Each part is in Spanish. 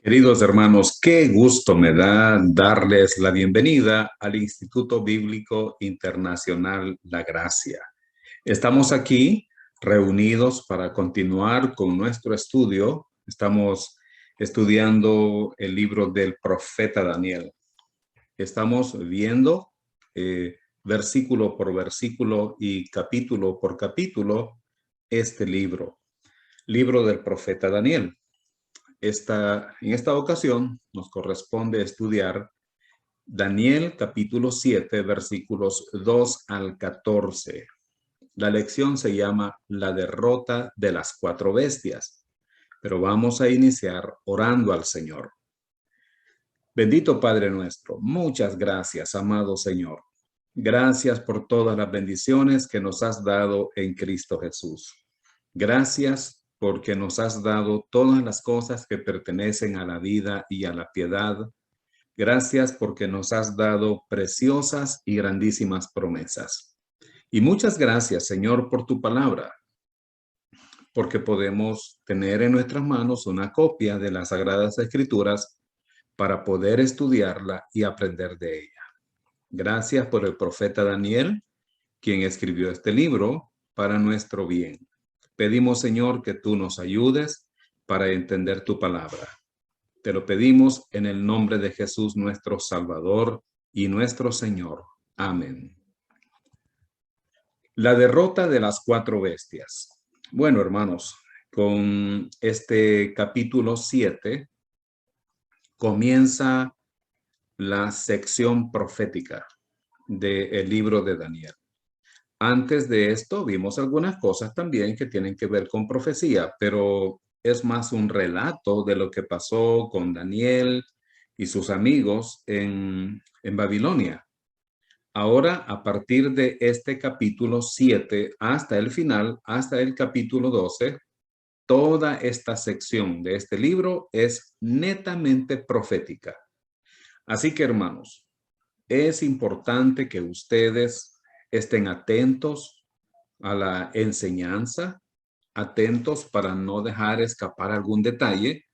Queridos hermanos, qué gusto me da darles la bienvenida al Instituto Bíblico Internacional La Gracia. Estamos aquí reunidos para continuar con nuestro estudio. Estamos estudiando el libro del profeta Daniel. Estamos viendo versículo por versículo y capítulo por capítulo este libro del profeta Daniel. En esta ocasión nos corresponde estudiar Daniel capítulo 7, versículos 2 al 14. La lección se llama La derrota de las cuatro bestias, pero vamos a iniciar orando al Señor. Bendito Padre nuestro, muchas gracias, amado Señor. Gracias por todas las bendiciones que nos has dado en Cristo Jesús. Gracias porque nos has dado todas las cosas que pertenecen a la vida y a la piedad. Gracias porque nos has dado preciosas y grandísimas promesas. Y muchas gracias, Señor, por tu palabra, porque podemos tener en nuestras manos una copia de las Sagradas Escrituras para poder estudiarla y aprender de ella. Gracias por el profeta Daniel, quien escribió este libro para nuestro bien. Pedimos, Señor, que tú nos ayudes para entender tu palabra. Te lo pedimos en el nombre de Jesús, nuestro Salvador y nuestro Señor. Amén. La derrota de las cuatro bestias. Bueno, hermanos, con este capítulo 7 comienza la sección profética del libro de Daniel. Antes de esto vimos algunas cosas también que tienen que ver con profecía, pero es más un relato de lo que pasó con Daniel y sus amigos en Babilonia. Ahora, a partir de este capítulo 7 hasta el final, hasta el capítulo 12, toda esta sección de este libro es netamente profética. Así que, hermanos, es importante que ustedes estén atentos a la enseñanza, atentos para no dejar escapar algún detalle,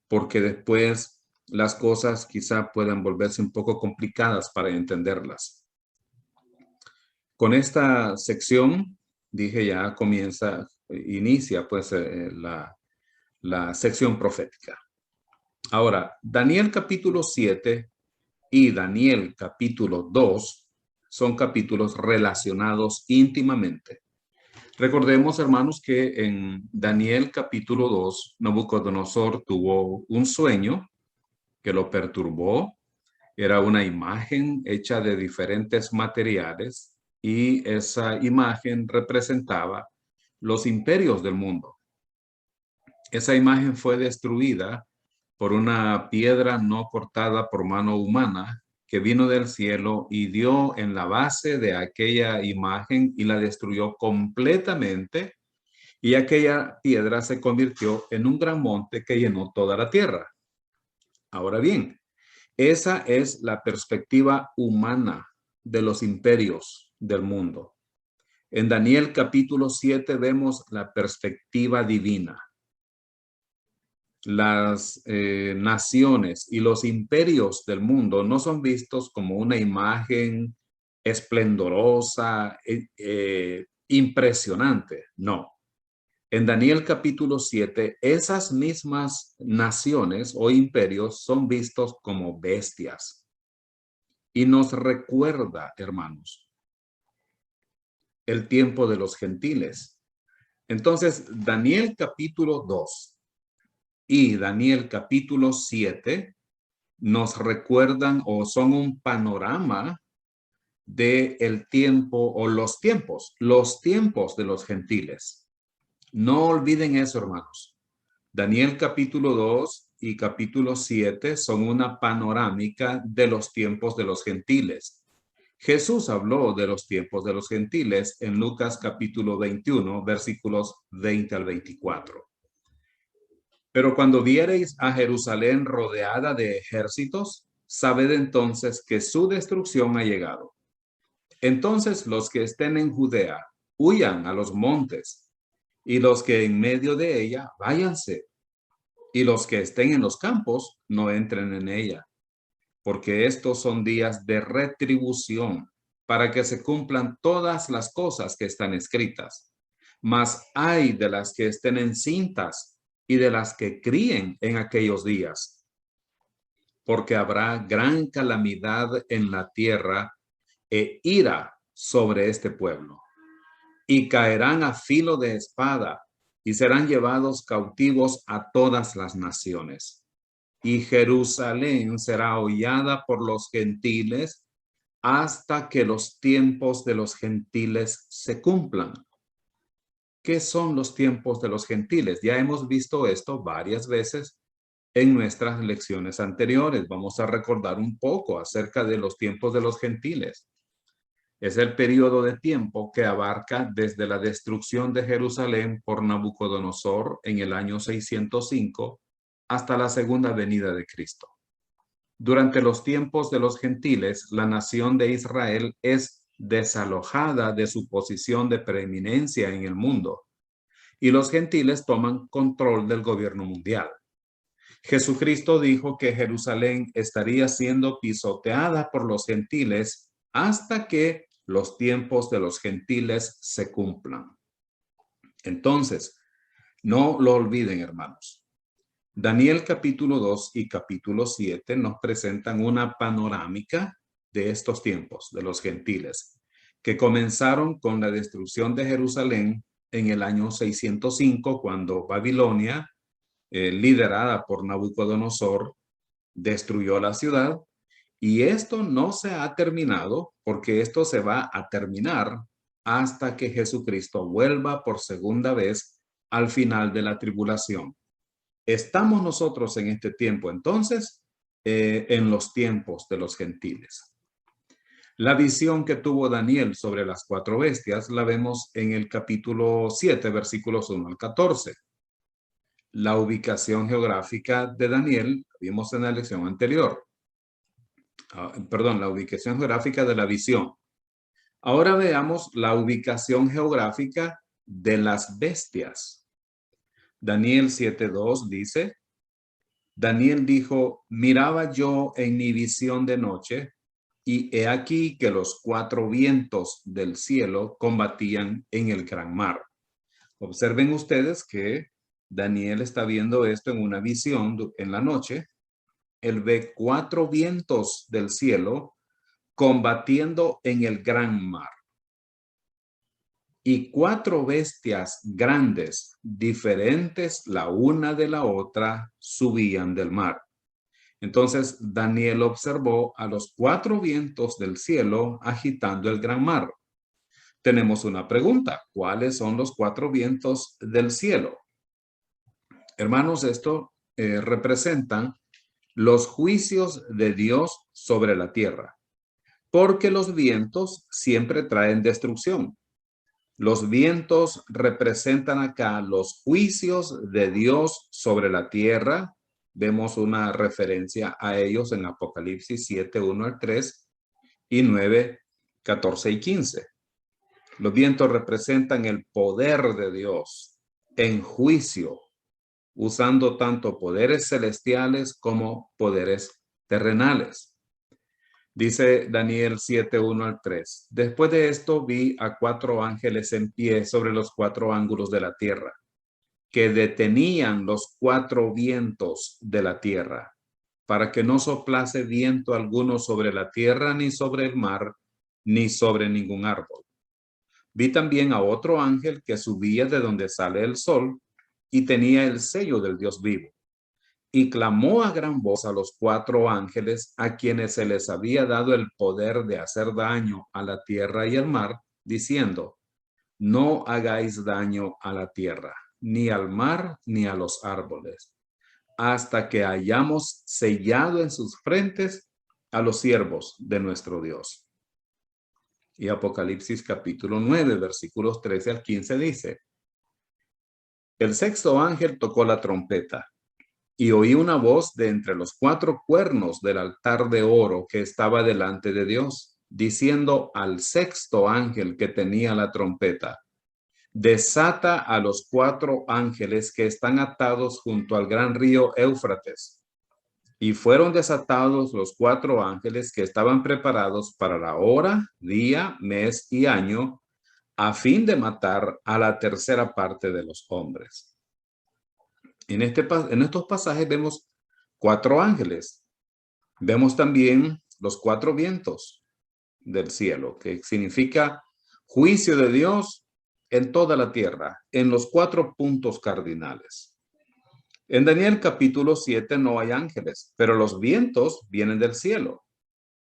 porque después las cosas quizá puedan volverse un poco complicadas para entenderlas. Con esta sección, dije ya inicia pues la sección profética. Ahora, Daniel capítulo 7 y Daniel capítulo 2 son capítulos relacionados íntimamente. Recordemos, hermanos, que en Daniel capítulo 2, Nabucodonosor tuvo un sueño que lo perturbó. Era una imagen hecha de diferentes materiales y esa imagen representaba los imperios del mundo. Esa imagen fue destruida por una piedra no cortada por mano humana que vino del cielo y dio en la base de aquella imagen y la destruyó completamente, y aquella piedra se convirtió en un gran monte que llenó toda la tierra. Ahora bien, esa es la perspectiva humana de los imperios del mundo. En Daniel capítulo 7 vemos la perspectiva divina. Las naciones y los imperios del mundo no son vistos como una imagen esplendorosa, impresionante, no. En Daniel capítulo 7, esas mismas naciones o imperios son vistos como bestias. Y nos recuerda, hermanos, el tiempo de los gentiles. Entonces, Daniel capítulo 2 y Daniel capítulo 7 nos recuerdan o son un panorama del tiempo o los tiempos de los gentiles. No olviden eso, hermanos. Daniel capítulo 2 y capítulo 7 son una panorámica de los tiempos de los gentiles. Jesús habló de los tiempos de los gentiles en Lucas capítulo 21, versículos 20 al 24. Pero cuando viereis a Jerusalén rodeada de ejércitos, sabed entonces que su destrucción ha llegado. Entonces los que estén en Judea huyan a los montes, y los que en medio de ella, váyanse, y los que estén en los campos, no entren en ella, porque estos son días de retribución, para que se cumplan todas las cosas que están escritas. Mas hay de las que estén encintas y de las que críen en aquellos días, porque habrá gran calamidad en la tierra e ira sobre este pueblo, y caerán a filo de espada, y serán llevados cautivos a todas las naciones. Y Jerusalén será hollada por los gentiles hasta que los tiempos de los gentiles se cumplan. ¿Qué son los tiempos de los gentiles? Ya hemos visto esto varias veces en nuestras lecciones anteriores. Vamos a recordar un poco acerca de los tiempos de los gentiles. Es el periodo de tiempo que abarca desde la destrucción de Jerusalén por Nabucodonosor en el año 605 hasta la segunda venida de Cristo. Durante los tiempos de los gentiles, la nación de Israel es desalojada de su posición de preeminencia en el mundo y los gentiles toman control del gobierno mundial. Jesucristo dijo que Jerusalén estaría siendo pisoteada por los gentiles hasta que los tiempos de los gentiles se cumplan. Entonces, no lo olviden, hermanos. Daniel capítulo 2 y capítulo 7 nos presentan una panorámica de estos tiempos de los gentiles, que comenzaron con la destrucción de Jerusalén en el año 605, cuando Babilonia, liderada por Nabucodonosor, destruyó la ciudad. Y esto no se ha terminado, porque esto se va a terminar hasta que Jesucristo vuelva por segunda vez al final de la tribulación. Estamos nosotros en este tiempo, entonces, en los tiempos de los gentiles. La visión que tuvo Daniel sobre las cuatro bestias la vemos en el capítulo 7, versículos 1 al 14. La ubicación geográfica de Daniel la vimos en la lección anterior. La ubicación geográfica de la visión. Ahora veamos la ubicación geográfica de las bestias. Daniel 7:2 dice: Daniel dijo, miraba yo en mi visión de noche, y he aquí que los cuatro vientos del cielo combatían en el gran mar. Observen ustedes que Daniel está viendo esto en una visión en la noche. Él ve cuatro vientos del cielo combatiendo en el gran mar. Y cuatro bestias grandes, diferentes la una de la otra, subían del mar. Entonces Daniel observó a los cuatro vientos del cielo agitando el gran mar. Tenemos una pregunta: ¿cuáles son los cuatro vientos del cielo? Hermanos, esto representan los juicios de Dios sobre la tierra, porque los vientos siempre traen destrucción. Los vientos representan acá los juicios de Dios sobre la tierra. Vemos una referencia a ellos en Apocalipsis 7, 1 al 3 y 9, 14 y 15. Los vientos representan el poder de Dios en juicio, usando tanto poderes celestiales como poderes terrenales. Dice Daniel 7, 1 al 3. Después de esto vi a cuatro ángeles en pie sobre los cuatro ángulos de la tierra, que detenían los cuatro vientos de la tierra, para que no soplase viento alguno sobre la tierra, ni sobre el mar, ni sobre ningún árbol. Vi también a otro ángel que subía de donde sale el sol y tenía el sello del Dios vivo. Y clamó a gran voz a los cuatro ángeles a quienes se les había dado el poder de hacer daño a la tierra y al mar, diciendo: no hagáis daño a la tierra, ni al mar, ni a los árboles, hasta que hayamos sellado en sus frentes a los siervos de nuestro Dios. Y Apocalipsis capítulo 9, versículos 13 al 15 dice: el sexto ángel tocó la trompeta, y oí una voz de entre los cuatro cuernos del altar de oro que estaba delante de Dios, diciendo al sexto ángel que tenía la trompeta: desata a los 4 ángeles que están atados junto al gran río Éufrates. Y fueron desatados los 4 ángeles que estaban preparados para la hora, día, mes y año, a fin de matar a la tercera parte de los hombres. En estos pasajes vemos 4 ángeles. Vemos también los 4 vientos del cielo, que significa juicio de Dios en toda la tierra, en los 4 puntos cardinales. En Daniel capítulo 7 no hay ángeles, pero los vientos vienen del cielo.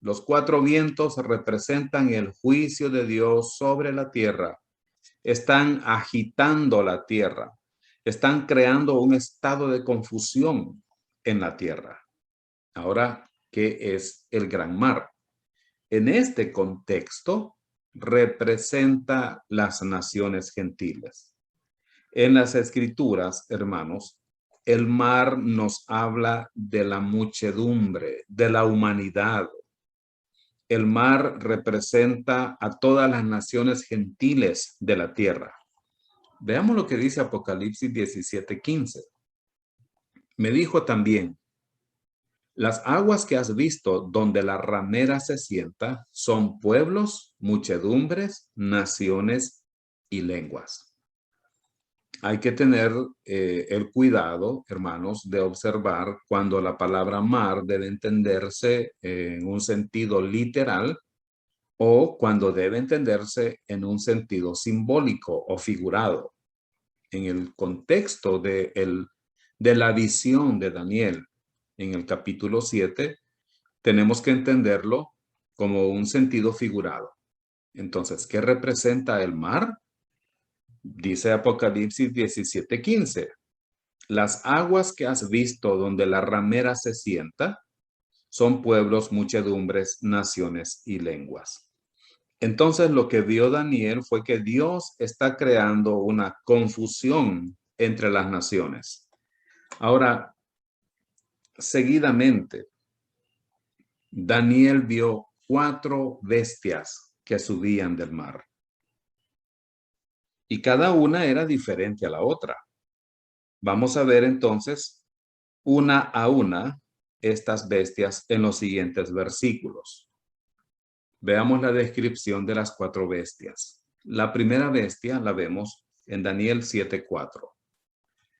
Los 4 vientos representan el juicio de Dios sobre la tierra. Están agitando la tierra. Están creando un estado de confusión en la tierra. Ahora, ¿qué es el gran mar? En este contexto, representa las naciones gentiles. En las escrituras, hermanos, el mar nos habla de la muchedumbre, de la humanidad. El mar representa a todas las naciones gentiles de la tierra. Veamos lo que dice Apocalipsis 17:15. Me dijo también, las aguas que has visto donde la ramera se sienta son pueblos, muchedumbres, naciones y lenguas. Hay que tener el cuidado, hermanos, de observar cuando la palabra mar debe entenderse en un sentido literal o cuando debe entenderse en un sentido simbólico o figurado. En el contexto de la visión de Daniel en el capítulo 7, tenemos que entenderlo como un sentido figurado. Entonces, ¿qué representa el mar? Dice Apocalipsis 17:15. Las aguas que has visto donde la ramera se sienta son pueblos, muchedumbres, naciones y lenguas. Entonces lo que vio Daniel fue que Dios está creando una confusión entre las naciones. Ahora, seguidamente, Daniel vio 4 bestias que subían del mar. Y cada una era diferente a la otra. Vamos a ver entonces una a una estas bestias en los siguientes versículos. Veamos la descripción de las 4 bestias. La primera bestia la vemos en Daniel 7:4.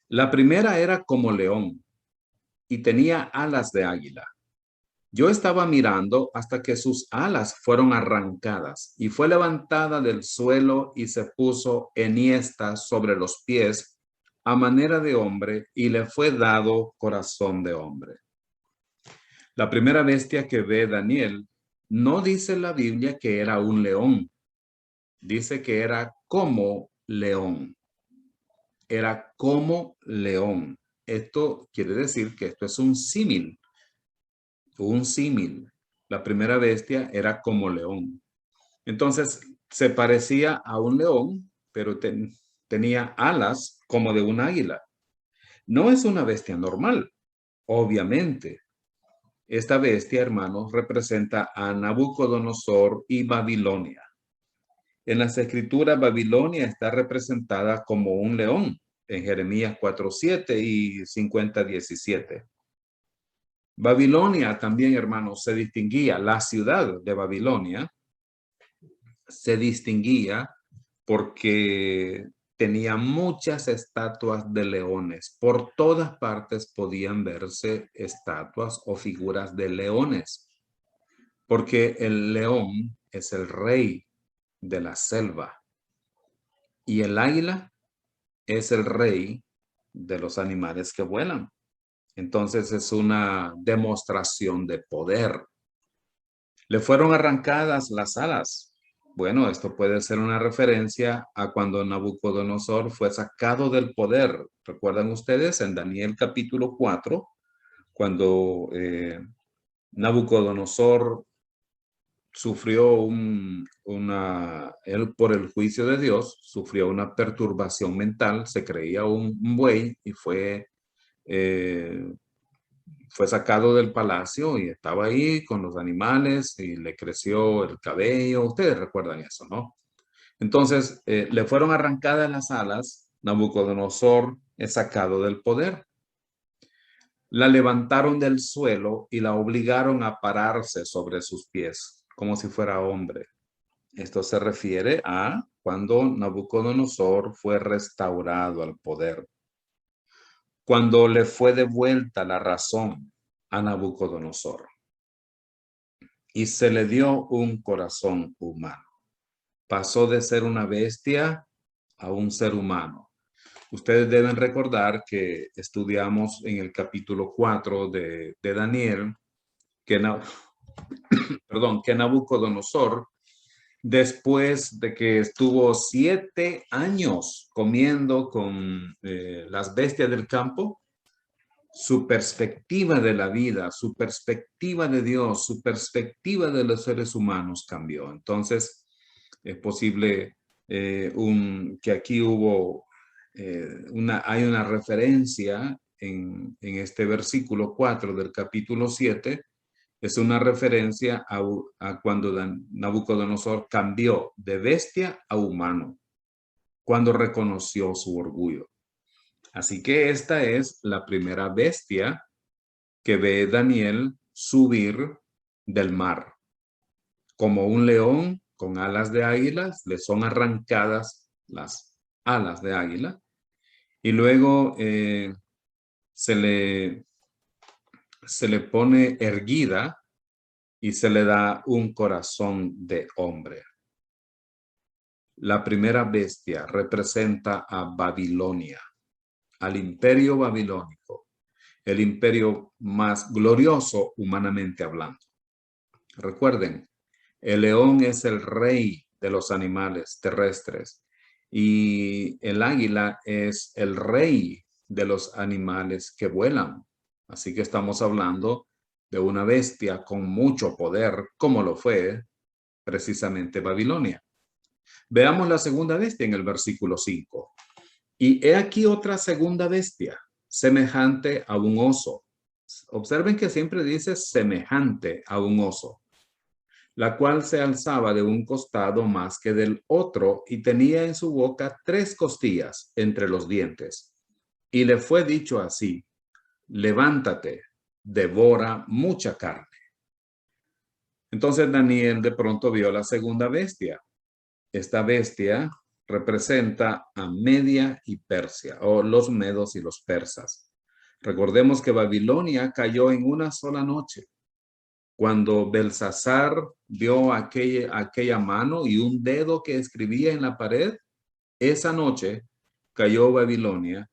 La primera era como león y tenía alas de águila. Yo estaba mirando hasta que sus alas fueron arrancadas y fue levantada del suelo y se puso enhiesta sobre los pies a manera de hombre y le fue dado corazón de hombre. La primera bestia que ve Daniel no dice en la Biblia que era un león, dice que era como león. Era como león. Esto quiere decir que esto es un símil. Un símil. La primera bestia era como león. Entonces, se parecía a un león, pero tenía alas como de un águila. No es una bestia normal, obviamente. Esta bestia, hermanos, representa a Nabucodonosor y Babilonia. En las escrituras, Babilonia está representada como un león en Jeremías 4:7 y 50:17. Babilonia también, hermanos, se distinguía, la ciudad de Babilonia se distinguía porque tenía muchas estatuas de leones. Por todas partes podían verse estatuas o figuras de leones, porque el león es el rey de la selva y el águila es el rey de los animales que vuelan. Entonces es una demostración de poder. Le fueron arrancadas las alas. Bueno, esto puede ser una referencia a cuando Nabucodonosor fue sacado del poder. ¿Recuerdan ustedes en Daniel capítulo 4? Cuando Nabucodonosor sufrió él por el juicio de Dios, sufrió una perturbación mental, se creía un buey y fue sacado del palacio y estaba ahí con los animales y le creció el cabello. Ustedes recuerdan eso, ¿no? Entonces, le fueron arrancadas las alas, Nabucodonosor es sacado del poder. La levantaron del suelo y la obligaron a pararse sobre sus pies, como si fuera hombre. Esto se refiere a cuando Nabucodonosor fue restaurado al poder, cuando le fue devuelta la razón a Nabucodonosor y se le dio un corazón humano. Pasó de ser una bestia a un ser humano. Ustedes deben recordar que estudiamos en el capítulo 4 de Daniel que, que Nabucodonosor, después de que estuvo 7 años comiendo con las bestias del campo, su perspectiva de la vida, su perspectiva de Dios, su perspectiva de los seres humanos cambió. Entonces, es posible que aquí hubo hay una referencia en este versículo 4 del capítulo 7, es una referencia a cuando Nabucodonosor cambió de bestia a humano, cuando reconoció su orgullo. Así que esta es la primera bestia que ve Daniel subir del mar. Como un león con alas de águila, le son arrancadas las alas de águila y luego se le pone erguida y se le da un corazón de hombre. La primera bestia representa a Babilonia, al imperio babilónico, el imperio más glorioso humanamente hablando. Recuerden, el león es el rey de los animales terrestres y el águila es el rey de los animales que vuelan. Así que estamos hablando de una bestia con mucho poder, como lo fue precisamente Babilonia. Veamos la segunda bestia en el versículo 5. Y he aquí otra segunda bestia, semejante a un oso. Observen que siempre dice semejante a un oso, la cual se alzaba de un costado más que del otro y tenía en su boca 3 costillas entre los dientes. Y le fue dicho así: levántate, devora mucha carne. Entonces Daniel de pronto vio la segunda bestia. Esta bestia representa a Media y Persia, o los medos y los persas. Recordemos que Babilonia cayó en una sola noche. Cuando Belsasar vio aquella mano y un dedo que escribía en la pared, esa noche cayó Babilonia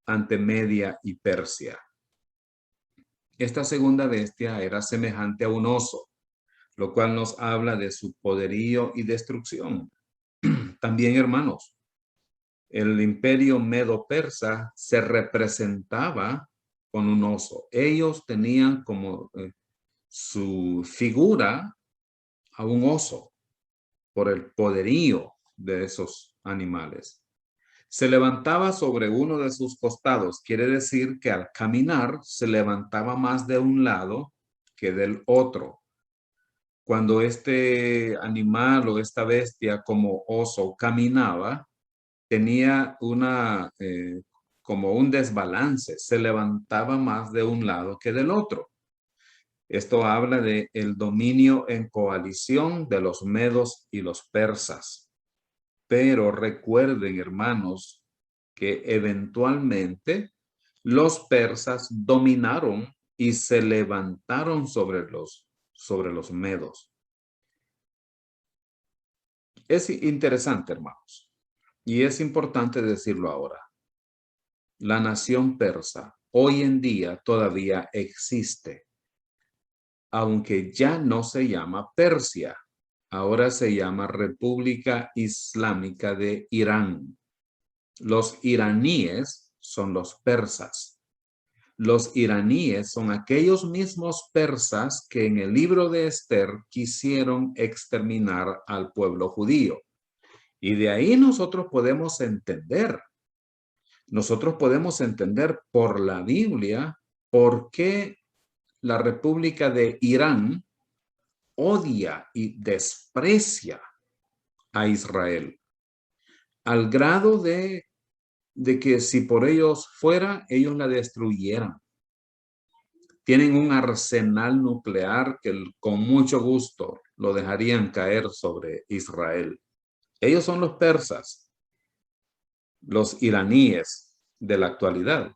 ante Media y Persia. Esta segunda bestia era semejante a un oso, lo cual nos habla de su poderío y destrucción. También, hermanos, el imperio medo-persa se representaba con un oso. Ellos tenían como su figura a un oso por el poderío de esos animales. Se levantaba sobre uno de sus costados, quiere decir que al caminar se levantaba más de un lado que del otro. Cuando este animal o esta bestia como oso caminaba, tenía como un desbalance, se levantaba más de un lado que del otro. Esto habla de el dominio en coalición de los medos y los persas. Pero recuerden, hermanos, que eventualmente los persas dominaron y se levantaron sobre los medos. Es interesante, hermanos, y es importante decirlo ahora. La nación persa hoy en día todavía existe, aunque ya no se llama Persia, ahora se llama República Islámica de Irán. Los iraníes son los persas. Los iraníes son aquellos mismos persas que en el libro de Esther quisieron exterminar al pueblo judío. Y de ahí nosotros podemos entender por la Biblia por qué la República de Irán odia y desprecia a Israel. al grado de que si por ellos fuera, ellos la destruyeran. Tienen un arsenal nuclear que con mucho gusto lo dejarían caer sobre Israel. Ellos son los persas, los iraníes de la actualidad.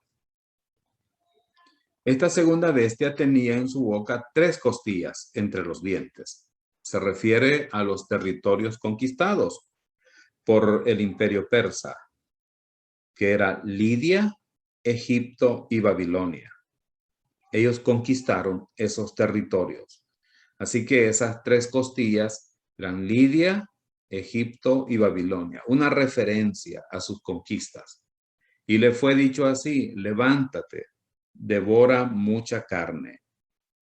Esta segunda bestia tenía en su boca 3 costillas entre los dientes. Se refiere a los territorios conquistados por el imperio persa, que era Lidia, Egipto y Babilonia. Ellos conquistaron esos territorios. Así que esas 3 costillas eran Lidia, Egipto y Babilonia, una referencia a sus conquistas. Y le fue dicho así: levántate, devora mucha carne.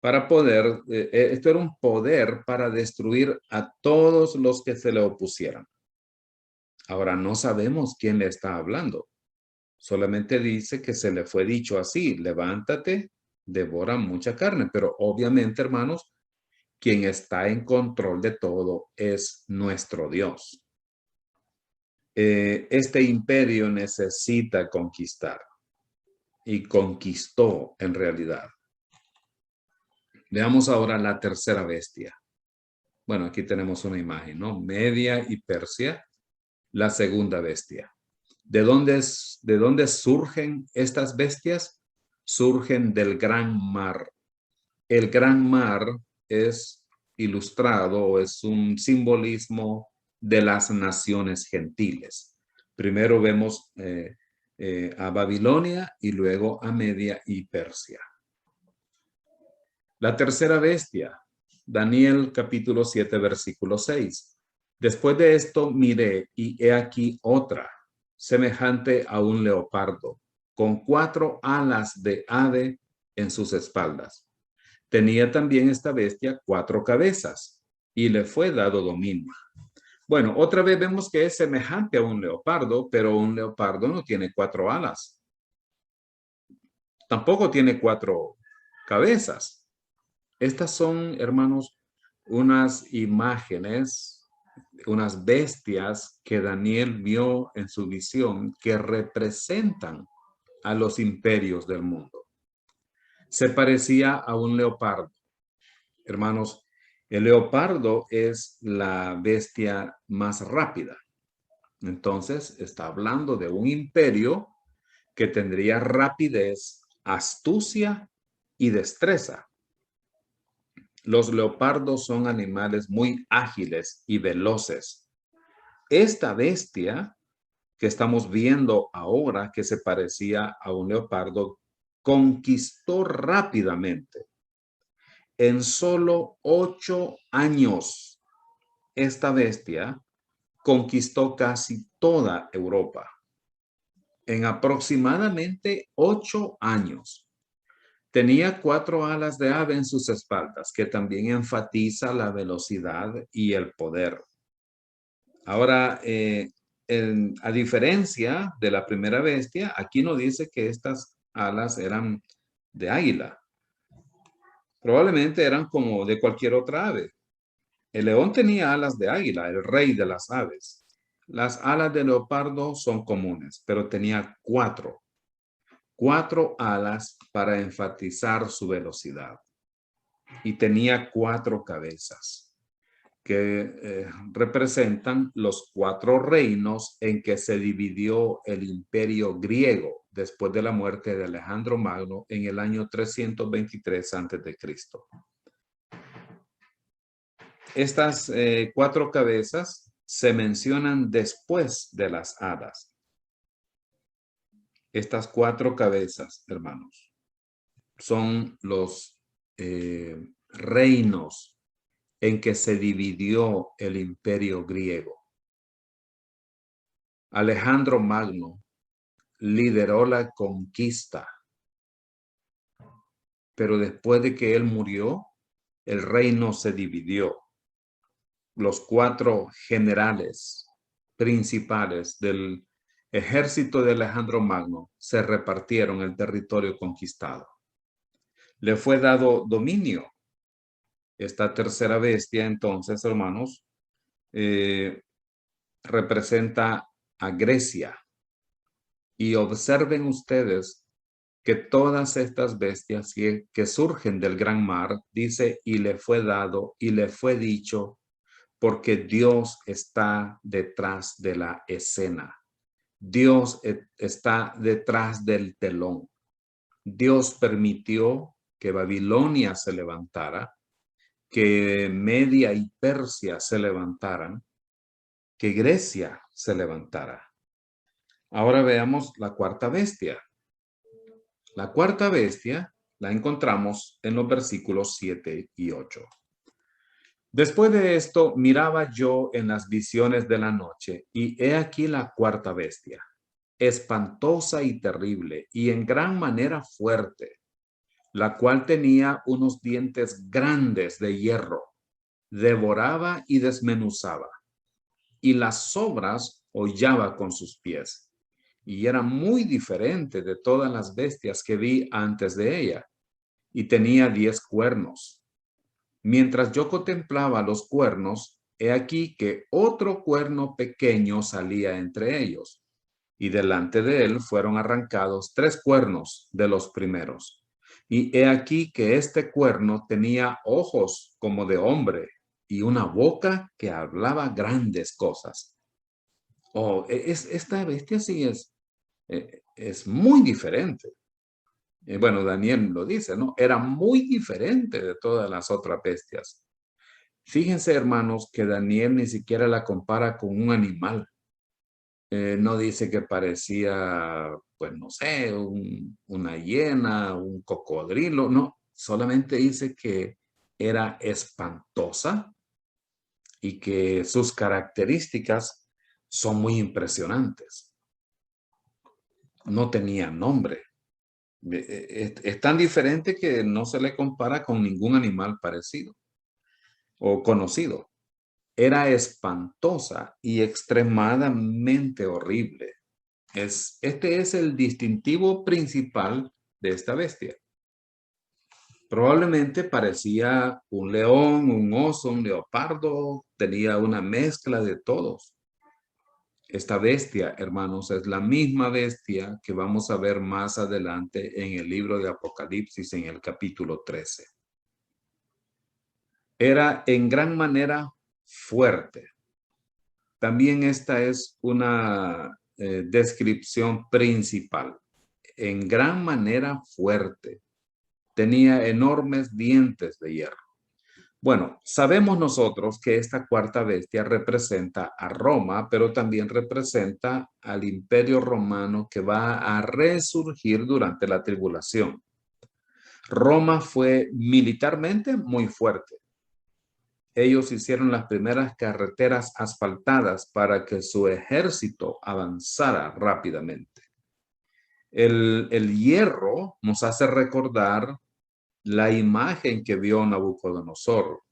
Para poder, esto era un poder para destruir a todos los que se le opusieran. Ahora no sabemos quién le está hablando. Solamente dice que se le fue dicho así: levántate, devora mucha carne. Pero obviamente, hermanos, quien está en control de todo es nuestro Dios. Este imperio necesita conquistar y conquistó en realidad. Veamos ahora la tercera bestia. Bueno, aquí tenemos una imagen, ¿no? Media y Persia, la segunda bestia. ¿De dónde surgen estas bestias? Surgen del gran mar. El gran mar es ilustrado o es un simbolismo de las naciones gentiles. Primero vemos a Babilonia y luego a Media y Persia. La tercera bestia, Daniel capítulo 7, versículo 6. Después de esto miré y he aquí otra, semejante a un leopardo, con 4 alas de ave en sus espaldas. Tenía también esta bestia 4 cabezas y le fue dado dominio. Bueno, otra vez vemos que es semejante a un leopardo, pero un leopardo no tiene 4 alas. Tampoco tiene 4 cabezas. Estas son, hermanos, unas imágenes, unas bestias que Daniel vio en su visión que representan a los imperios del mundo. Se parecía a un leopardo. Hermanos, el leopardo es la bestia más rápida. Entonces, está hablando de un imperio que tendría rapidez, astucia y destreza. Los leopardos son animales muy ágiles y veloces. Esta bestia que estamos viendo ahora, que se parecía a un leopardo, conquistó rápidamente. En solo 8 años, esta bestia conquistó casi toda Europa. En aproximadamente 8 años. Tenía 4 alas de ave en sus espaldas, que también enfatiza la velocidad y el poder. Ahora, a diferencia de la primera bestia, aquí no dice que estas alas eran de águila. Probablemente eran como de cualquier otra ave. El león tenía alas de águila, el rey de las aves. Las alas de leopardo son comunes, pero tenía 4 alas para enfatizar su velocidad. Y tenía 4 cabezas que representan los 4 reinos en que se dividió el imperio griego después de la muerte de Alejandro Magno en el año 323 a.C. Estas 4 cabezas se mencionan después de las hadas. Estas 4 cabezas, hermanos, son los reinos en que se dividió el imperio griego. Alejandro Magno lideró la conquista, pero después de que él murió, el reino se dividió. Los 4 generales principales del ejército de Alejandro Magno se repartieron el territorio conquistado. Le fue dado dominio. Esta tercera bestia, entonces, hermanos, representa a Grecia. Y observen ustedes que todas estas bestias que surgen del gran mar, dice, y le fue dado y le fue dicho, porque Dios está detrás de la escena. Dios está detrás del telón. Dios permitió que Babilonia se levantara, que Media y Persia se levantaran, que Grecia se levantara. Ahora veamos la cuarta bestia. La cuarta bestia la encontramos en los versículos 7 y 8. Después de esto, miraba yo en las visiones de la noche, y he aquí la cuarta bestia, espantosa y terrible, y en gran manera fuerte, la cual tenía unos dientes grandes de hierro, devoraba y desmenuzaba, y las sobras hollaba con sus pies, y era muy diferente de todas las bestias que vi antes de ella, y tenía 10 cuernos. Mientras yo contemplaba los cuernos, he aquí que otro cuerno pequeño salía entre ellos, y delante de él fueron arrancados 3 cuernos de los primeros. Y he aquí que este cuerno tenía ojos como de hombre y una boca que hablaba grandes cosas. Esta bestia sí es muy diferente. Bueno, Daniel lo dice, ¿no? Era muy diferente de todas las otras bestias. Fíjense, hermanos, que Daniel ni siquiera la compara con un animal. No dice que parecía, pues no sé, una hiena, un cocodrilo, no. Solamente dice que era espantosa y que sus características son muy impresionantes. No tenía nombre. Es tan diferente que no se le compara con ningún animal parecido o conocido. Era espantosa y extremadamente horrible. Este es el distintivo principal de esta bestia. Probablemente parecía un león, un oso, un leopardo, tenía una mezcla de todos. Esta bestia, hermanos, es la misma bestia que vamos a ver más adelante en el libro de Apocalipsis, en el capítulo 13. Era en gran manera fuerte. También esta es una descripción principal. En gran manera fuerte. Tenía enormes dientes de hierro. Bueno, sabemos nosotros que esta cuarta bestia representa a Roma, pero también representa al Imperio Romano que va a resurgir durante la tribulación. Roma fue militarmente muy fuerte. Ellos hicieron las primeras carreteras asfaltadas para que su ejército avanzara rápidamente. El hierro nos hace recordar la imagen que vio Nabucodonosor,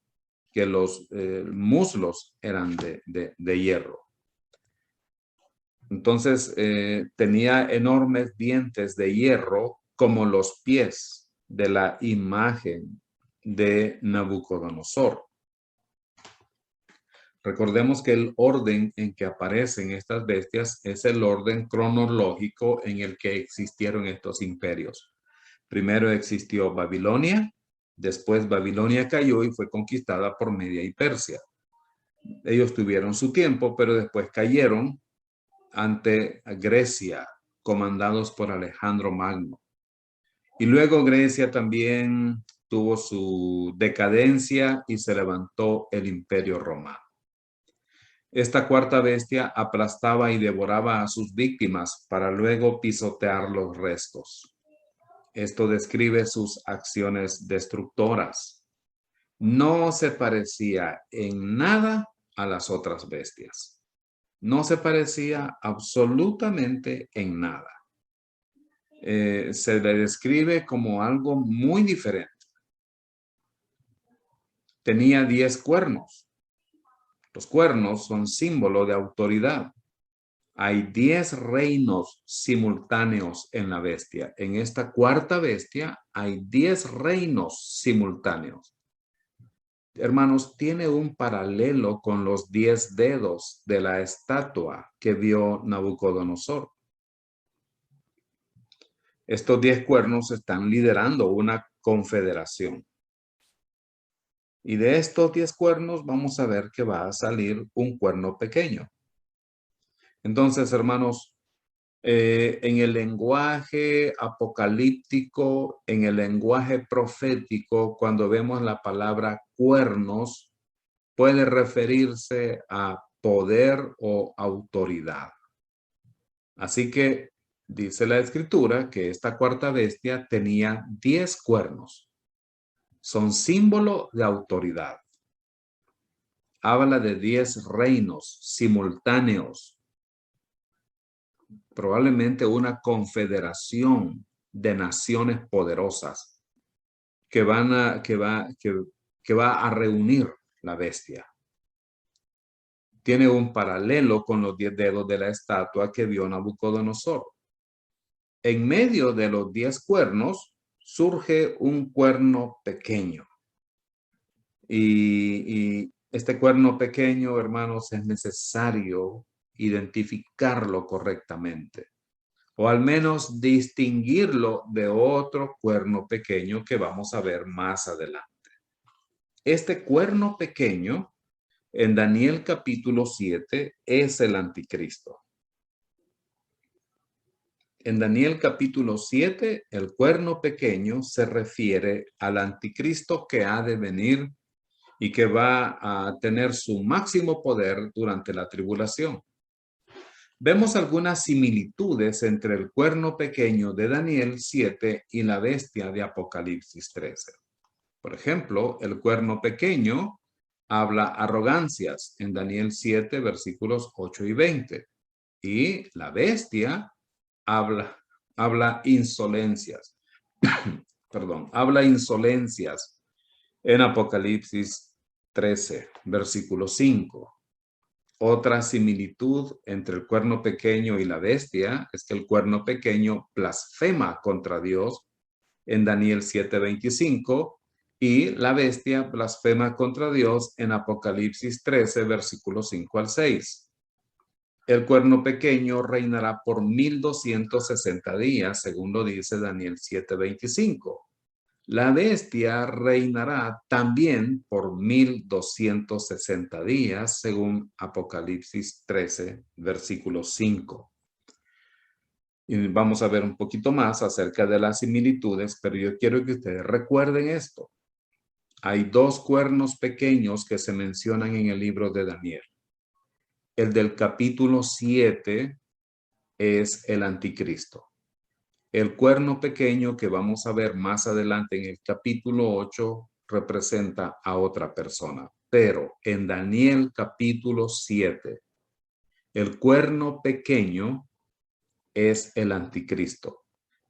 que los muslos eran de hierro. Entonces tenía enormes dientes de hierro como los pies de la imagen de Nabucodonosor. Recordemos que el orden en que aparecen estas bestias es el orden cronológico en el que existieron estos imperios. Primero existió Babilonia, después Babilonia cayó y fue conquistada por Media y Persia. Ellos tuvieron su tiempo, pero después cayeron ante Grecia, comandados por Alejandro Magno. Y luego Grecia también tuvo su decadencia y se levantó el Imperio Romano. Esta cuarta bestia aplastaba y devoraba a sus víctimas para luego pisotear los restos. Esto describe sus acciones destructoras. No se parecía en nada a las otras bestias. No se parecía absolutamente en nada. Se le describe como algo muy diferente. Tenía 10 cuernos. Los cuernos son símbolo de autoridad. Hay 10 reinos simultáneos en la bestia. En esta cuarta bestia hay 10 reinos simultáneos. hermanos, tiene un paralelo con los 10 dedos de la estatua que vio Nabucodonosor. Estos 10 cuernos están liderando una confederación. Y de estos 10 cuernos vamos a ver que va a salir un cuerno pequeño. Entonces, hermanos, en el lenguaje apocalíptico, en el lenguaje profético, cuando vemos la palabra cuernos, puede referirse a poder o autoridad. Así que dice la escritura que esta cuarta bestia tenía 10 cuernos. Son símbolo de autoridad. Habla de 10 reinos simultáneos. Probablemente una confederación de naciones poderosas que va a reunir la bestia. Tiene un paralelo con los 10 dedos de la estatua que vio Nabucodonosor. En medio de los 10 cuernos surge un cuerno pequeño. Y este cuerno pequeño, hermanos, es necesario identificarlo correctamente, o al menos distinguirlo de otro cuerno pequeño que vamos a ver más adelante. Este cuerno pequeño, en Daniel capítulo 7, es el anticristo. En Daniel capítulo 7, el cuerno pequeño se refiere al anticristo que ha de venir y que va a tener su máximo poder durante la tribulación. Vemos algunas similitudes entre el cuerno pequeño de Daniel 7 y la bestia de Apocalipsis 13. Por ejemplo, el cuerno pequeño habla arrogancias en Daniel 7, versículos 8 y 20. Y la bestia habla insolencias. Perdón, habla insolencias en Apocalipsis 13, versículo 5. Otra similitud entre el cuerno pequeño y la bestia es que el cuerno pequeño blasfema contra Dios en Daniel 7:25 y la bestia blasfema contra Dios en Apocalipsis 13, versículos 5 al 6. El cuerno pequeño reinará por 1260 días, según lo dice Daniel 7:25. La bestia reinará también por 1260 días, según Apocalipsis 13, versículo 5. Y vamos a ver un poquito más acerca de las similitudes, pero yo quiero que ustedes recuerden esto. Hay 2 cuernos pequeños que se mencionan en el libro de Daniel. El del capítulo 7 es el anticristo. El cuerno pequeño que vamos a ver más adelante en el capítulo 8 representa a otra persona. Pero en Daniel capítulo 7, el cuerno pequeño es el anticristo.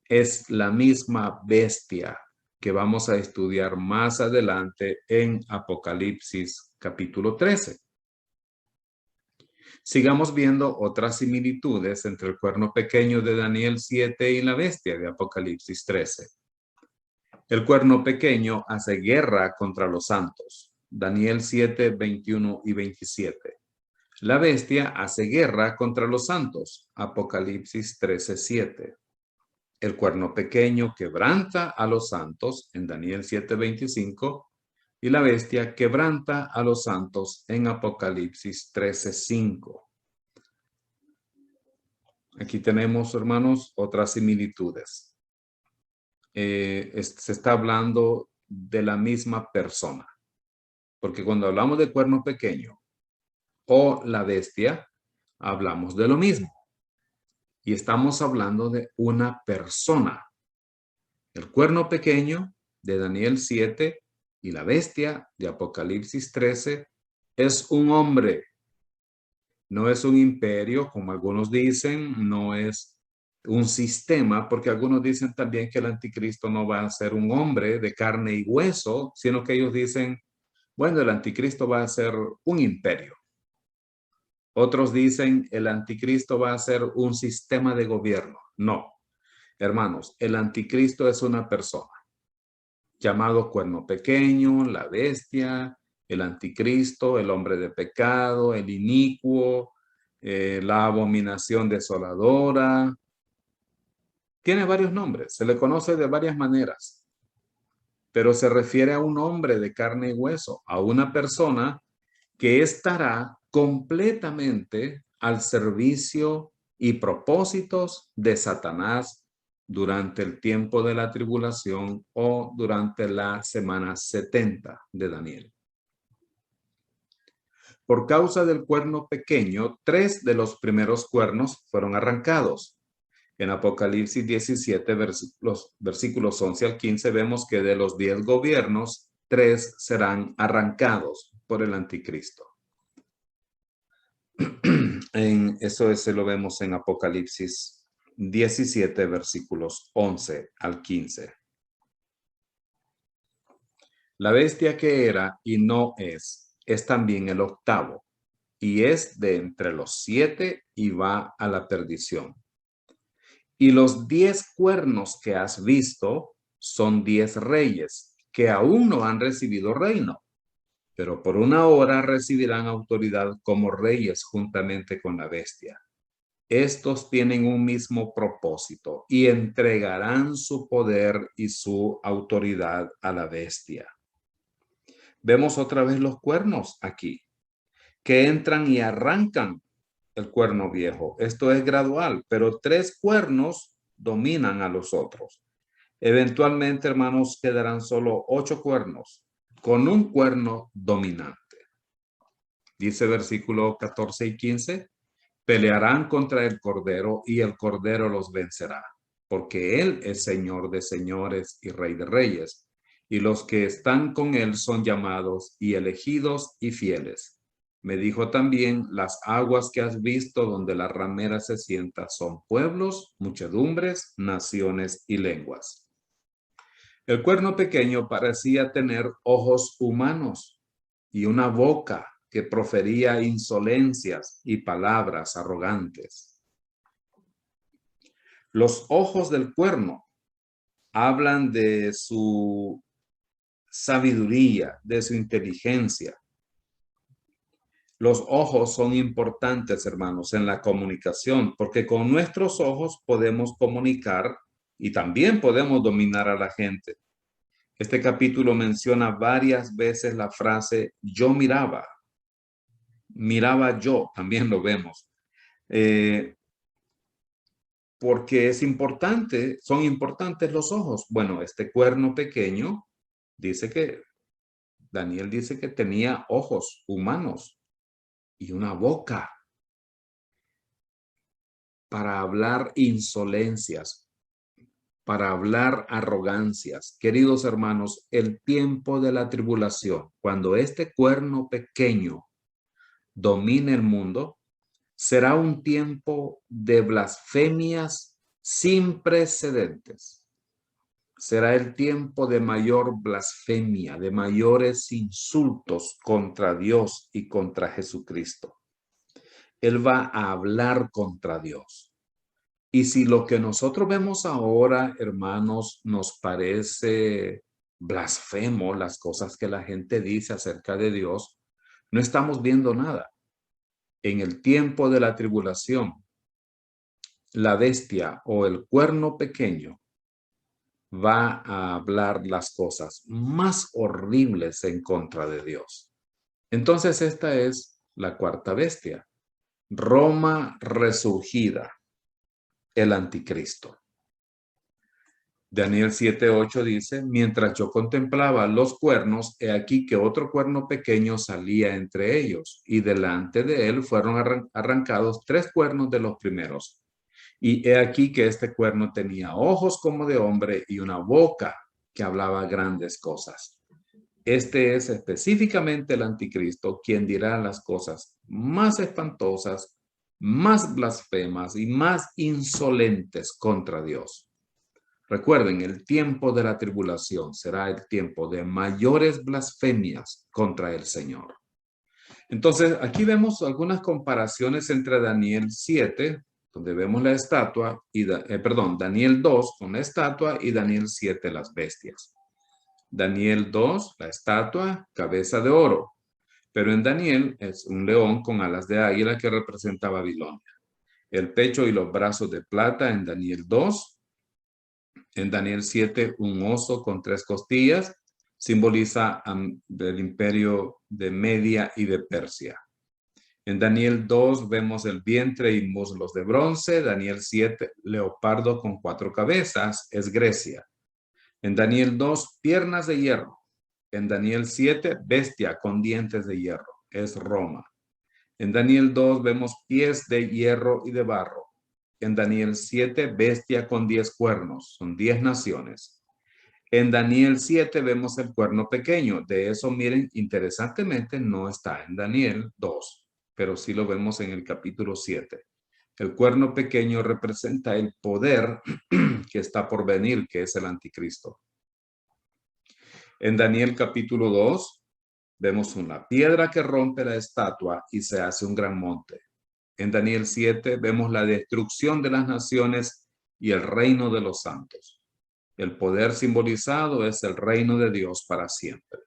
Es la misma bestia que vamos a estudiar más adelante en Apocalipsis capítulo 13. Sigamos viendo otras similitudes entre el cuerno pequeño de Daniel 7 y la bestia de Apocalipsis 13. El cuerno pequeño hace guerra contra los santos. Daniel 7, 21 y 27. La bestia hace guerra contra los santos. Apocalipsis 13, 7. El cuerno pequeño quebranta a los santos en Daniel 7, 25. Y la bestia quebranta a los santos en Apocalipsis 13, 5. Aquí tenemos, hermanos, otras similitudes. Se está hablando de la misma persona. Porque cuando hablamos de cuerno pequeño o la bestia, hablamos de lo mismo. Y estamos hablando de una persona. El cuerno pequeño de Daniel 7 y la bestia de Apocalipsis 13 es un hombre. No es un imperio, como algunos dicen, no es un sistema, porque algunos dicen también que el anticristo no va a ser un hombre de carne y hueso, sino que ellos dicen, bueno, el anticristo va a ser un imperio. Otros dicen, el anticristo va a ser un sistema de gobierno. No, hermanos, el anticristo es una persona llamado cuerno pequeño, la bestia, el anticristo, el hombre de pecado, el inicuo, la abominación desoladora. Tiene varios nombres, se le conoce de varias maneras, pero se refiere a un hombre de carne y hueso, a una persona que estará completamente al servicio y propósitos de Satanás durante el tiempo de la tribulación o durante la semana 70 de Daniel. Por causa del cuerno pequeño, 3 de los primeros cuernos fueron arrancados. En Apocalipsis 17, los versículos 11 al 15, vemos que de los 10 gobiernos, 3 serán arrancados por el anticristo. Eso lo vemos en Apocalipsis 17, versículos 11 al 15. La bestia que era y no es también el octavo, y es de entre los 7 y va a la perdición. Y los 10 cuernos que has visto son 10 reyes que aún no han recibido reino, pero por una hora recibirán autoridad como reyes juntamente con la bestia. Estos tienen un mismo propósito y entregarán su poder y su autoridad a la bestia. Vemos otra vez los cuernos aquí, que entran y arrancan el cuerno viejo. Esto es gradual, pero 3 cuernos dominan a los otros. Eventualmente, hermanos, quedarán solo 8 cuernos con un cuerno dominante. Dice versículo 14 y 15, pelearán contra el Cordero y el Cordero los vencerá, porque Él es Señor de señores y Rey de reyes, y los que están con Él son llamados y elegidos y fieles. Me dijo también, las aguas que has visto donde la ramera se sienta son pueblos, muchedumbres, naciones y lenguas. El cuerno pequeño parecía tener ojos humanos y una boca que profería insolencias y palabras arrogantes. Los ojos del cuerno hablan de su sabiduría, de su inteligencia. Los ojos son importantes, hermanos, en la comunicación, porque con nuestros ojos podemos comunicar y también podemos dominar a la gente. Este capítulo menciona varias veces la frase yo miraba yo, también lo vemos. Porque es importante, son importantes los ojos. Bueno, este cuerno pequeño dice que, Daniel dice que tenía ojos humanos y una boca para hablar insolencias, para hablar arrogancias. Queridos hermanos, el tiempo de la tribulación, cuando este cuerno pequeño domine el mundo, será un tiempo de blasfemias sin precedentes. Será el tiempo de mayor blasfemia, de mayores insultos contra Dios y contra Jesucristo. Él va a hablar contra Dios. Y si lo que nosotros vemos ahora, hermanos, nos parece blasfemo, las cosas que la gente dice acerca de Dios, no estamos viendo nada. En el tiempo de la tribulación, la bestia o el cuerno pequeño va a hablar las cosas más horribles en contra de Dios. Entonces esta es la cuarta bestia, Roma resurgida, el anticristo. Daniel 7:8 dice, mientras yo contemplaba los cuernos, he aquí que otro cuerno pequeño salía entre ellos, y delante de él fueron arrancados 3 cuernos de los primeros. Y he aquí que este cuerno tenía ojos como de hombre y una boca que hablaba grandes cosas. Este es específicamente el anticristo quien dirá las cosas más espantosas, más blasfemas y más insolentes contra Dios. Recuerden, el tiempo de la tribulación será el tiempo de mayores blasfemias contra el Señor. Entonces, aquí vemos algunas comparaciones entre Daniel 7, donde vemos la estatua, y Daniel 2 con la estatua y Daniel 7 las bestias. Daniel 2, la estatua, cabeza de oro. Pero en Daniel es un león con alas de águila que representa a Babilonia. El pecho y los brazos de plata en Daniel 2. En Daniel 7, un oso con 3 costillas simboliza el imperio de Media y de Persia. En Daniel 2 vemos el vientre y muslos de bronce. Daniel 7, leopardo con 4 cabezas, es Grecia. En Daniel 2, piernas de hierro. En Daniel 7, bestia con dientes de hierro, es Roma. En Daniel 2 vemos pies de hierro y de barro. En Daniel 7, bestia con 10 cuernos, son 10 naciones. En Daniel 7 vemos el cuerno pequeño. De eso, miren, interesantemente no está en Daniel 2, pero sí lo vemos en el capítulo 7. El cuerno pequeño representa el poder que está por venir, que es el anticristo. En Daniel capítulo 2 vemos una piedra que rompe la estatua y se hace un gran monte. En Daniel 7 vemos la destrucción de las naciones y el reino de los santos. El poder simbolizado es el reino de Dios para siempre.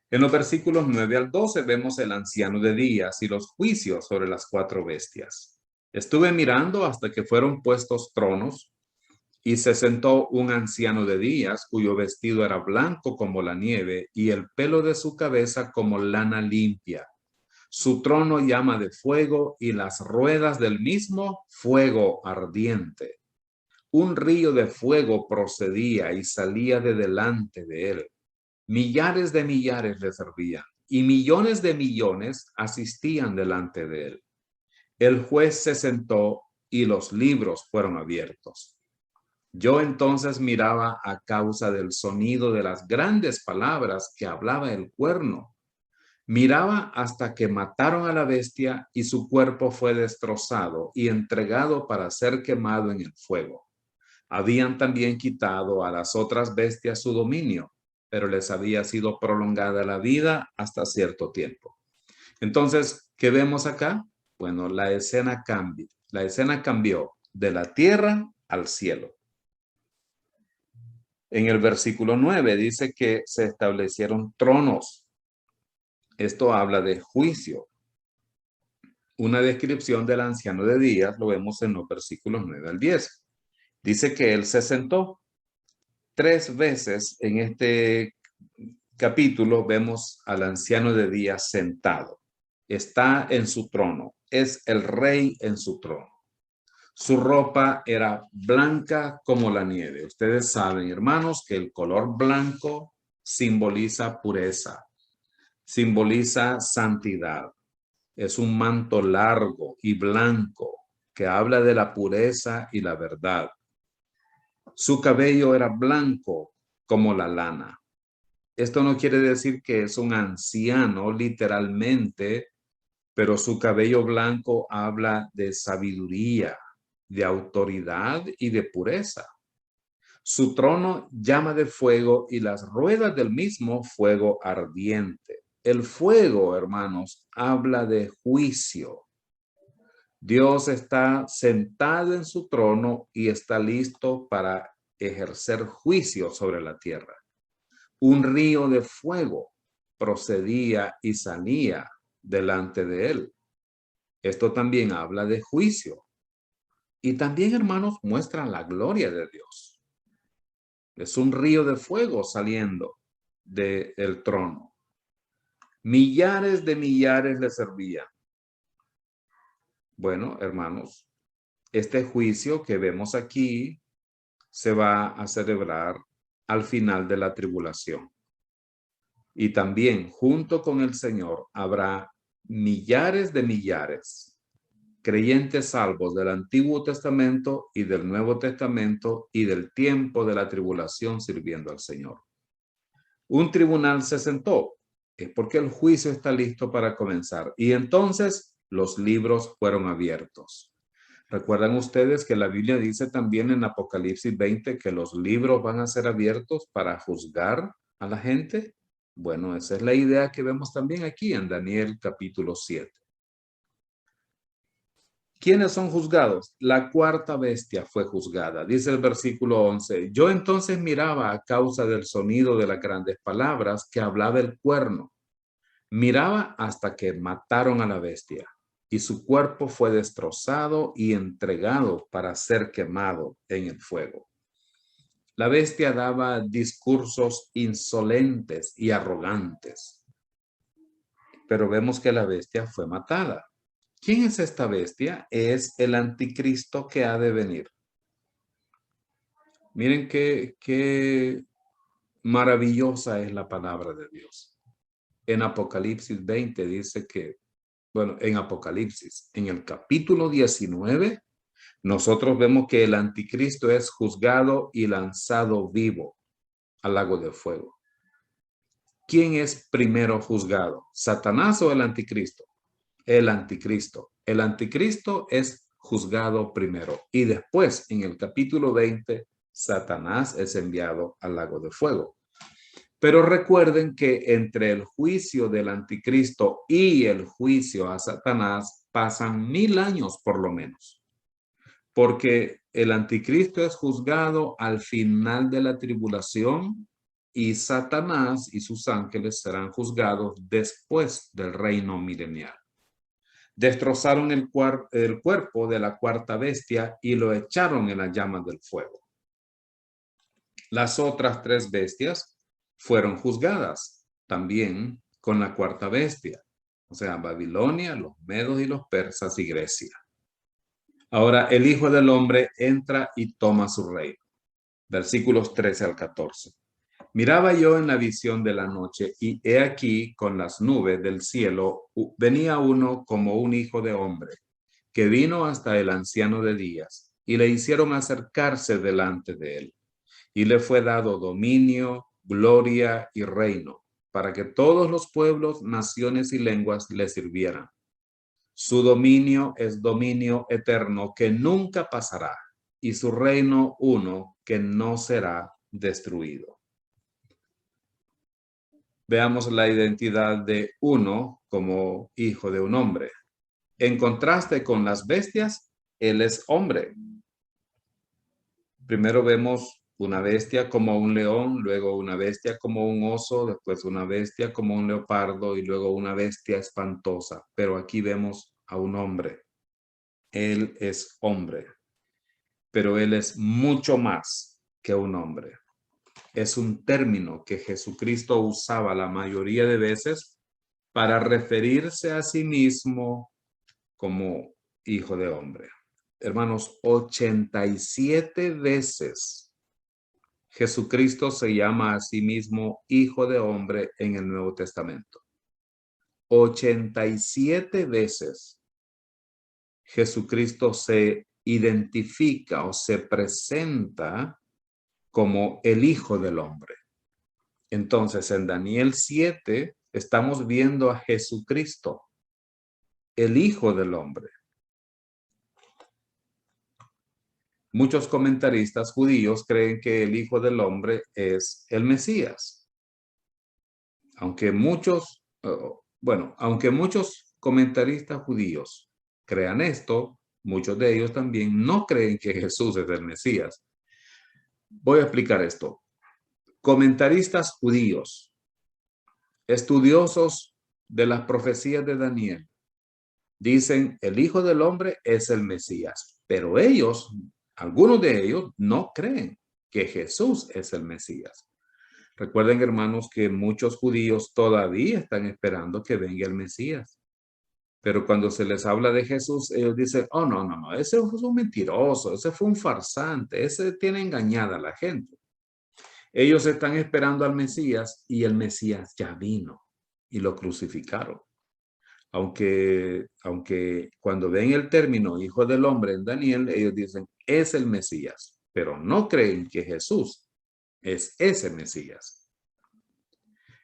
En los versículos 9 al 12 vemos el anciano de días y los juicios sobre las 4 bestias. Estuve mirando hasta que fueron puestos tronos y se sentó un anciano de días cuyo vestido era blanco como la nieve y el pelo de su cabeza como lana limpia. Su trono llama de fuego y las ruedas del mismo fuego ardiente. Un río de fuego procedía y salía de delante de él. Millares de millares le servían y millones de millones asistían delante de él. El juez se sentó y los libros fueron abiertos. Yo entonces miraba a causa del sonido de las grandes palabras que hablaba el cuerno. Miraba hasta que mataron a la bestia y su cuerpo fue destrozado y entregado para ser quemado en el fuego. Habían también quitado a las otras bestias su dominio, pero les había sido prolongada la vida hasta cierto tiempo. Entonces, ¿qué vemos acá? Bueno, la escena cambia. La escena cambió de la tierra al cielo. En el versículo 9 dice que se establecieron tronos. Esto habla de juicio. Una descripción del anciano de días lo vemos en los versículos 9 al 10. Dice que él se sentó. 3 veces en este capítulo vemos al anciano de días sentado. Está en su trono. Es el rey en su trono. Su ropa era blanca como la nieve. Ustedes saben, hermanos, que el color blanco simboliza pureza, simboliza santidad. Es un manto largo y blanco que habla de la pureza y la verdad. Su cabello era blanco como la lana. Esto no quiere decir que es un anciano literalmente, pero su cabello blanco habla de sabiduría, de autoridad y de pureza. Su trono llama de fuego y las ruedas del mismo fuego ardiente. El fuego, hermanos, habla de juicio. Dios está sentado en su trono y está listo para ejercer juicio sobre la tierra. Un río de fuego procedía y salía delante de él. Esto también habla de juicio. Y también, hermanos, muestran la gloria de Dios. Es un río de fuego saliendo del trono. Millares de millares le servían. Bueno, hermanos, este juicio que vemos aquí se va a celebrar al final de la tribulación. Y también junto con el Señor habrá millares de millares creyentes salvos del Antiguo Testamento y del Nuevo Testamento y del tiempo de la tribulación sirviendo al Señor. Un tribunal se sentó, es porque el juicio está listo para comenzar. Y entonces los libros fueron abiertos. ¿Recuerdan ustedes que la Biblia dice también en Apocalipsis 20 que los libros van a ser abiertos para juzgar a la gente? Bueno, esa es la idea que vemos también aquí en Daniel capítulo 7. ¿Quiénes son juzgados? La cuarta bestia fue juzgada. Dice el versículo 11. Yo entonces miraba a causa del sonido de las grandes palabras que hablaba el cuerno. Miraba hasta que mataron a la bestia, y su cuerpo fue destrozado y entregado para ser quemado en el fuego. La bestia daba discursos insolentes y arrogantes, pero vemos que la bestia fue matada. ¿Quién es esta bestia? Es el anticristo que ha de venir. Miren qué maravillosa es la palabra de Dios. En Apocalipsis 20 dice que, bueno, en Apocalipsis, en el capítulo 19, nosotros vemos que el anticristo es juzgado y lanzado vivo al lago de fuego. ¿Quién es primero juzgado? ¿Satanás o el anticristo? El anticristo. El anticristo es juzgado primero y después, en el capítulo 20, Satanás es enviado al lago de fuego. Pero recuerden que entre el juicio del anticristo y el juicio a Satanás pasan 1000 años por lo menos. Porque el anticristo es juzgado al final de la tribulación y Satanás y sus ángeles serán juzgados después del reino milenial. Destrozaron el cuerpo de la cuarta bestia y lo echaron en las llamas del fuego. Las otras 3 bestias fueron juzgadas también con la cuarta bestia, o sea, Babilonia, los medos y los persas y Grecia. Ahora el Hijo del Hombre entra y toma su reino. Versículos 13 al 14. Miraba yo en la visión de la noche, y he aquí con las nubes del cielo venía uno como un hijo de hombre, que vino hasta el anciano de días, y le hicieron acercarse delante de él. Y le fue dado dominio, gloria y reino, para que todos los pueblos, naciones y lenguas le sirvieran. Su dominio es dominio eterno que nunca pasará, y su reino uno que no será destruido. Veamos la identidad de uno como hijo de un hombre. En contraste con las bestias, él es hombre. Primero vemos una bestia como un león, luego una bestia como un oso, después una bestia como un leopardo y luego una bestia espantosa. Pero aquí vemos a un hombre. Él es hombre, pero él es mucho más que un hombre. Es un término que Jesucristo usaba la mayoría de veces para referirse a sí mismo como hijo de hombre. Hermanos, 87 veces Jesucristo se llama a sí mismo hijo de hombre en el Nuevo Testamento. 87 veces Jesucristo se identifica o se presenta como el Hijo del Hombre. Entonces, en Daniel 7 estamos viendo a Jesucristo, el Hijo del Hombre. Muchos comentaristas judíos creen que el Hijo del Hombre es el Mesías. Aunque muchos comentaristas judíos crean esto, muchos de ellos también no creen que Jesús es el Mesías. Voy a explicar esto. Comentaristas judíos, estudiosos de las profecías de Daniel, dicen el Hijo del Hombre es el Mesías, pero ellos, algunos de ellos, no creen que Jesús es el Mesías. Recuerden, hermanos, que muchos judíos todavía están esperando que venga el Mesías. Pero cuando se les habla de Jesús, ellos dicen, oh, no, ese fue un mentiroso, ese fue un farsante, ese tiene engañada a la gente. Ellos están esperando al Mesías y el Mesías ya vino y lo crucificaron. Aunque cuando ven el término Hijo del Hombre en Daniel, ellos dicen, es el Mesías, pero no creen que Jesús es ese Mesías.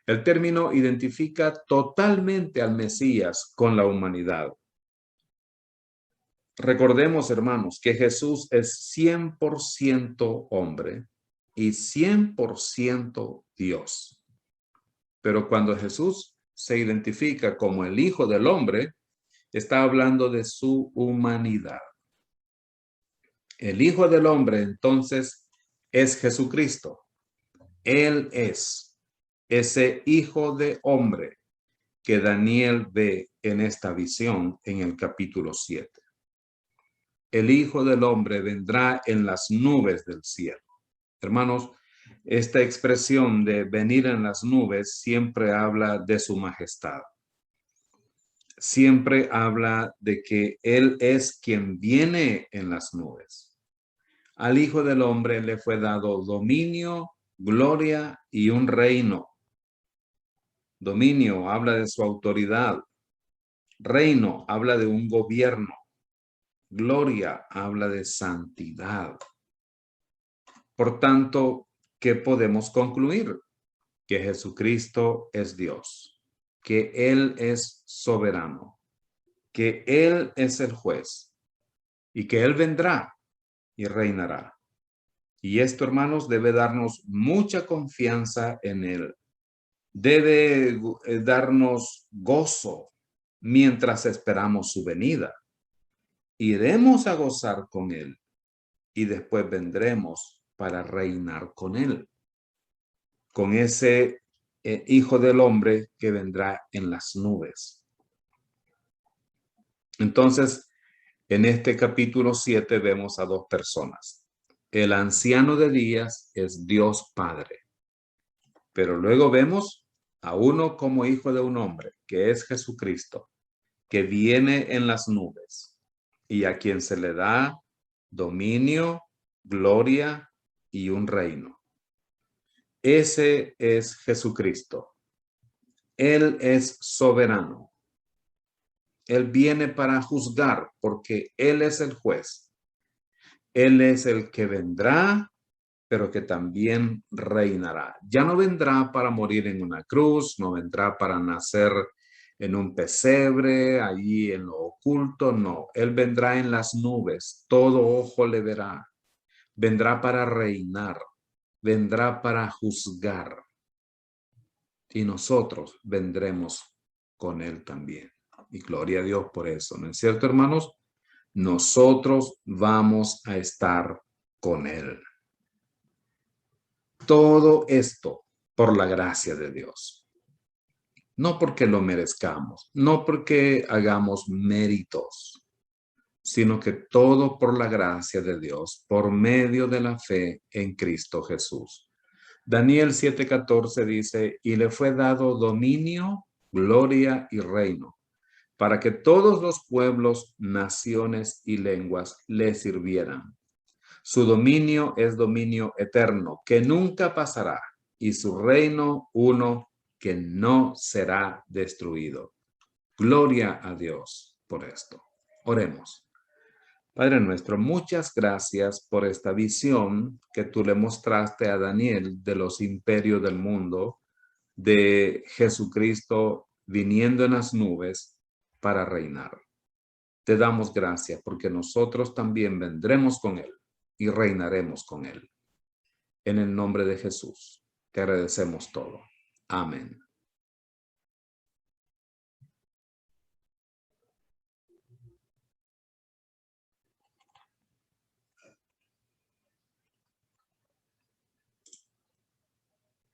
El término identifica totalmente al Mesías con la humanidad. Recordemos, hermanos, que Jesús es 100% hombre y 100% Dios. Pero cuando Jesús se identifica como el Hijo del Hombre, está hablando de su humanidad. El Hijo del Hombre, entonces, es Jesucristo. Él es ese Hijo de Hombre que Daniel ve en esta visión en el capítulo 7. El Hijo del Hombre vendrá en las nubes del cielo. Hermanos, esta expresión de venir en las nubes siempre habla de su majestad. Siempre habla de que Él es quien viene en las nubes. Al Hijo del Hombre le fue dado dominio, gloria y un reino. Dominio habla de su autoridad. Reino habla de un gobierno. Gloria habla de santidad. Por tanto, ¿qué podemos concluir? Que Jesucristo es Dios, que Él es soberano, que Él es el juez y que Él vendrá y reinará. Y esto, hermanos, debe darnos mucha confianza en Él. Debe darnos gozo mientras esperamos su venida. Iremos a gozar con Él y después vendremos para reinar con Él, con ese Hijo del Hombre que vendrá en las nubes. Entonces, en este capítulo 7 vemos a dos personas. El anciano de días es Dios Padre, pero luego vemos a uno como hijo de un hombre, que es Jesucristo, que viene en las nubes y a quien se le da dominio, gloria y un reino. Ese es Jesucristo. Él es soberano. Él viene para juzgar porque Él es el juez. Él es el que vendrá, pero que también reinará. Ya no vendrá para morir en una cruz, no vendrá para nacer en un pesebre, allí en lo oculto, no. Él vendrá en las nubes, todo ojo le verá. Vendrá para reinar, vendrá para juzgar. Y nosotros vendremos con Él también. Y gloria a Dios por eso, ¿no es cierto, hermanos? Nosotros vamos a estar con Él. Todo esto por la gracia de Dios. No porque lo merezcamos, no porque hagamos méritos, sino que todo por la gracia de Dios, por medio de la fe en Cristo Jesús. Daniel 7:14 dice, y le fue dado dominio, gloria y reino, para que todos los pueblos, naciones y lenguas le sirvieran. Su dominio es dominio eterno, que nunca pasará, y su reino uno que no será destruido. Gloria a Dios por esto. Oremos. Padre nuestro, muchas gracias por esta visión que tú le mostraste a Daniel de los imperios del mundo, de Jesucristo viniendo en las nubes para reinar. Te damos gracias porque nosotros también vendremos con Él y reinaremos con Él. En el nombre de Jesús, te agradecemos todo. Amén.